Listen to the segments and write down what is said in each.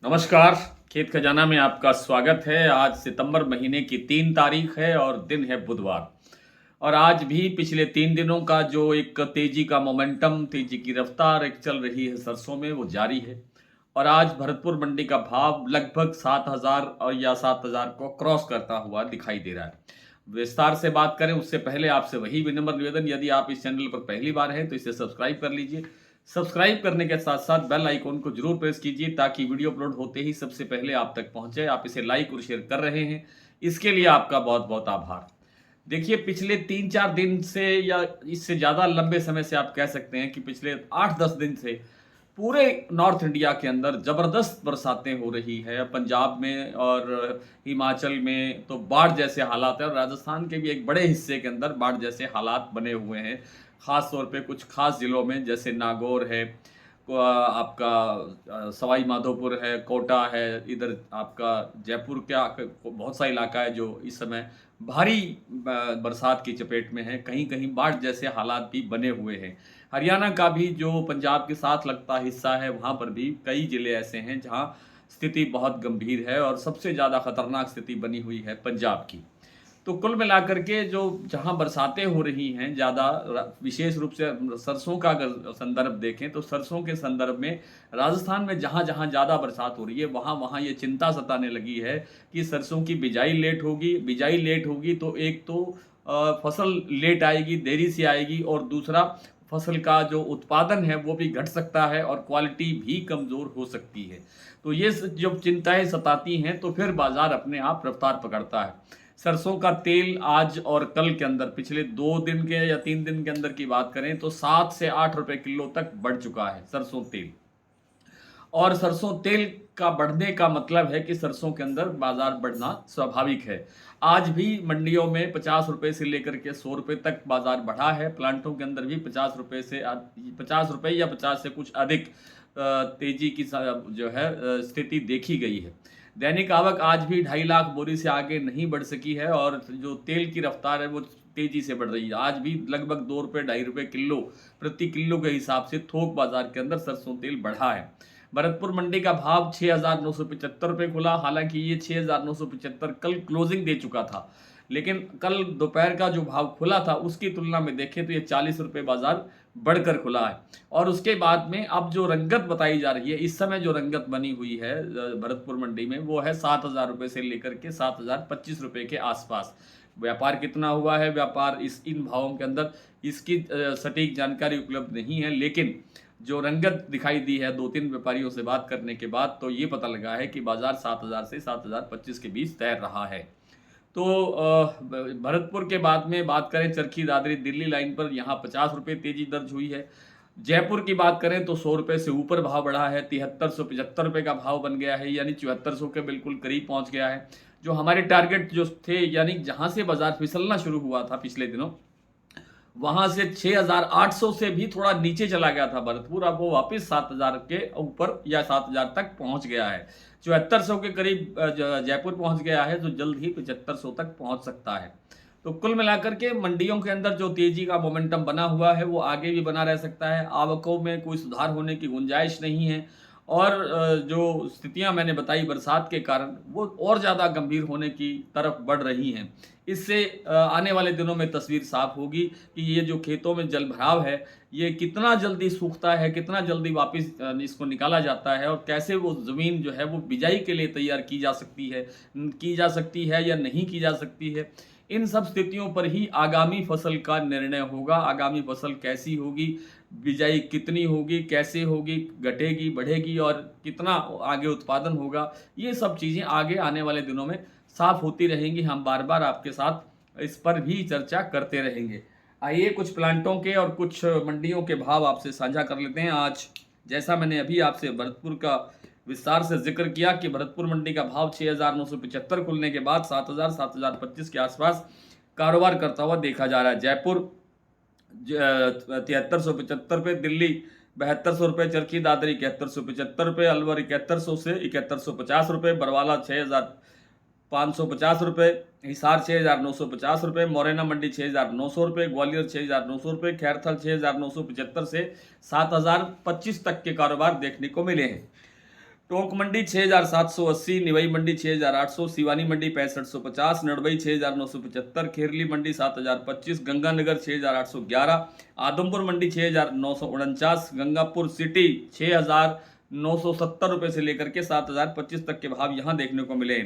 नमस्कार। खेत खजाना में आपका स्वागत है। आज सितंबर महीने की 3 तारीख है और दिन है बुधवार। और आज भी पिछले 3 दिनों का जो एक तेजी का मोमेंटम, तेजी की रफ्तार एक चल रही है सरसों में, वो जारी है। और आज भरतपुर मंडी का भाव लगभग 7,000 और या 7,000 को क्रॉस करता हुआ दिखाई दे रहा है। विस्तार से बात करें उससे पहले आपसे वही विनम्र निवेदन, यदि आप इस चैनल पर पहली बार हैं तो इसे सब्सक्राइब कर लीजिए। सब्सक्राइब करने के साथ साथ बेल आइकॉन को जरूर प्रेस कीजिए ताकि वीडियो अपलोड होते ही सबसे पहले आप तक पहुंचे। आप इसे लाइक और शेयर कर रहे हैं, इसके लिए आपका बहुत बहुत आभार। देखिए, पिछले 3-4 दिन से या इससे ज़्यादा लंबे समय से आप कह सकते हैं कि पिछले 8-10 दिन से पूरे नॉर्थ इंडिया के अंदर ज़बरदस्त बरसातें हो रही है। पंजाब में और हिमाचल में तो बाढ़ जैसे हालात है, और राजस्थान के भी एक बड़े हिस्से के अंदर बाढ़ जैसे हालात बने हुए हैं। ख़ास तौर पे कुछ खास ज़िलों में, जैसे नागौर है, आपका सवाई माधोपुर है, कोटा है, इधर आपका जयपुर का बहुत सा इलाका है जो इस समय भारी बरसात की चपेट में है। कहीं कहीं बाढ़ जैसे हालात भी बने हुए हैं। हरियाणा का भी जो पंजाब के साथ लगता हिस्सा है, वहाँ पर भी कई ज़िले ऐसे हैं जहाँ स्थिति बहुत गंभीर है, और सबसे ज़्यादा खतरनाक स्थिति बनी हुई है पंजाब की। तो कुल मिलाकर के जो जहाँ बरसातें हो रही हैं ज़्यादा, विशेष रूप से सरसों का अगर संदर्भ देखें तो सरसों के संदर्भ में राजस्थान में जहाँ जहाँ ज़्यादा बरसात हो रही है, वहाँ वहाँ ये चिंता सताने लगी है कि सरसों की बिजाई लेट होगी तो एक तो फसल लेट आएगी, देरी से आएगी, और दूसरा फसल का जो उत्पादन है वो भी घट सकता है और क्वालिटी भी कमज़ोर हो सकती है। तो ये जब चिंताएं सताती हैं तो फिर बाजार अपने आप रफ्तार पकड़ता है। सरसों का तेल आज और कल के अंदर, पिछले 2 दिन के या 3 दिन के अंदर की बात करें तो 7 से 8 रुपए किलो तक बढ़ चुका है सरसों तेल। और सरसों तेल का बढ़ने का मतलब है कि सरसों के अंदर बाजार बढ़ना स्वाभाविक है। आज भी मंडियों में 50 रुपए से लेकर के 100 रुपए तक बाजार बढ़ा है। प्लांटों के अंदर भी 50 रुपए से 50 रुपए या 50 से कुछ अधिक तेजी की जो है स्थिति देखी गई है। दैनिक आवक आज भी 2.5 लाख बोरी से आगे नहीं बढ़ सकी है, और जो तेल की रफ्तार है वो तेजी से बढ़ रही है। आज भी लगभग 2 रुपए 2.5 रुपए किलो प्रति किलो के हिसाब से थोक बाजार के अंदर सरसों तेल बढ़ा है। भरतपुर मंडी का भाव 6,975 रुपये खुला। हालांकि ये 6,975 कल क्लोजिंग दे चुका था, लेकिन कल दोपहर का जो भाव खुला था उसकी तुलना में देखें तो ये 40 रुपये बाजार बढ़कर खुला है। और उसके बाद में अब जो रंगत बताई जा रही है, इस समय जो रंगत बनी हुई है भरतपुर मंडी में, वो है 7,000 रुपये से लेकर के 7,025 रुपये के आसपास। व्यापार कितना हुआ है, व्यापार इन भावों के अंदर, इसकी सटीक जानकारी उपलब्ध नहीं है, लेकिन जो रंगत दिखाई दी है 2-3 व्यापारियों से बात करने के बाद, तो ये पता लगा है कि बाजार 7,000 से 7,025 के बीच तैर रहा है। तो भरतपुर के बाद में बात करें, चरखी दादरी दिल्ली लाइन पर यहाँ 50 रुपये तेजी दर्ज हुई है। जयपुर की बात करें तो 100 रुपये से ऊपर भाव बढ़ा है, 7375 रुपये का भाव बन गया है, यानी 7400 के बिल्कुल करीब पहुंच गया है। जो हमारे टारगेट जो थे, यानी जहां से बाजार फिसलना शुरू हुआ था पिछले दिनों, वहां से 6,800 से भी थोड़ा नीचे चला गया था भरतपुर, अब वो वापस 7,000 के ऊपर या 7,000 तक पहुंच गया है। 7400 के करीब जयपुर पहुंच गया है, जो जल्द ही 7500 तक पहुंच सकता है। तो कुल मिलाकर के मंडियों के अंदर जो तेजी का मोमेंटम बना हुआ है वो आगे भी बना रह सकता है। आवकों में कोई सुधार होने की गुंजाइश नहीं है, और जो स्थितियां मैंने बताई बरसात के कारण, वो और ज़्यादा गंभीर होने की तरफ बढ़ रही हैं। इससे आने वाले दिनों में तस्वीर साफ होगी कि ये जो खेतों में जल भराव है, ये कितना जल्दी सूखता है, कितना जल्दी वापस इसको निकाला जाता है, और कैसे वो ज़मीन जो है वो बिजाई के लिए तैयार की जा सकती है या नहीं की जा सकती है। इन सब स्थितियों पर ही आगामी फसल का निर्णय होगा। आगामी फसल कैसी होगी, बिजाई कितनी होगी, कैसे होगी, घटेगी, बढ़ेगी, और कितना आगे उत्पादन होगा, ये सब चीज़ें आगे आने वाले दिनों में साफ होती रहेंगी। हम बार बार आपके साथ इस पर भी चर्चा करते रहेंगे। आइए कुछ प्लांटों के और कुछ मंडियों के भाव आपसे साझा कर लेते हैं। आज जैसा मैंने अभी आपसे भरतपुर का विस्तार से जिक्र किया कि भरतपुर मंडी का भाव 6,975 खुलने के बाद 7,000 7,025 के आसपास कारोबार करता हुआ देखा जा रहा है। जयपुर 7375 रुपये, दिल्ली 7200 रुपये, चरखी दादरी 7175 रुपये, अलवर 7100 से 7150 रुपये, बरवाला 6,550 रुपये, हिसार 6,950 रुपये, मोरैना मंडी 6,900 रुपये, ग्वालियर 6,900 रुपये, खैरथल 6,975 से 7,025 तक के कारोबार देखने को मिले हैं। टोंक मंडी 6,780, निवई मंडी 6,800, सिवानी मंडी 6,550, नड़बई 6,975, खेरली मंडी 7,025, गंगानगर 6,811, आदमपुर मंडी 6,949, गंगापुर सिटी 6,970 रुपये से लेकर के 7,025 तक के भाव यहाँ देखने को मिले।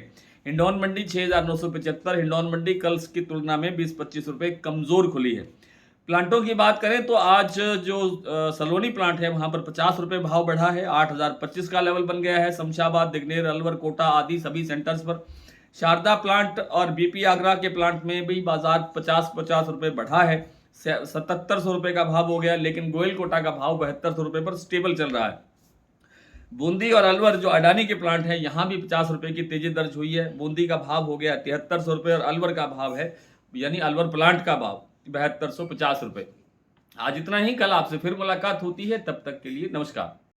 हिंडौन मंडी 6,975, हिंडौन मंडी कल की तुलना में 20-25 रुपये कमजोर खुली है। प्लांटों की बात करें तो आज जो सलोनी प्लांट है वहां पर 50 रुपये भाव बढ़ा है, 8,025 का लेवल बन गया है। शमशाबाद, दिग्नेर, अलवर, कोटा आदि सभी सेंटर्स पर। शारदा प्लांट और बीपी आगरा के प्लांट में भी बाजार 50-50 रुपये बढ़ा है, 7700 रुपये का भाव हो गया, लेकिन गोयल कोटा का भाव 7200 रुपये पर स्टेबल चल रहा है। बूंदी और अलवर जो अडानी के प्लांट है यहाँ भी 50 रुपये की तेजी दर्ज हुई है। बूंदी का भाव हो गया 7300 रुपये और अलवर का भाव है, यानी अलवर प्लांट का भाव 7250 रुपये। आज इतना ही, कल आपसे फिर मुलाकात होती है, तब तक के लिए नमस्कार।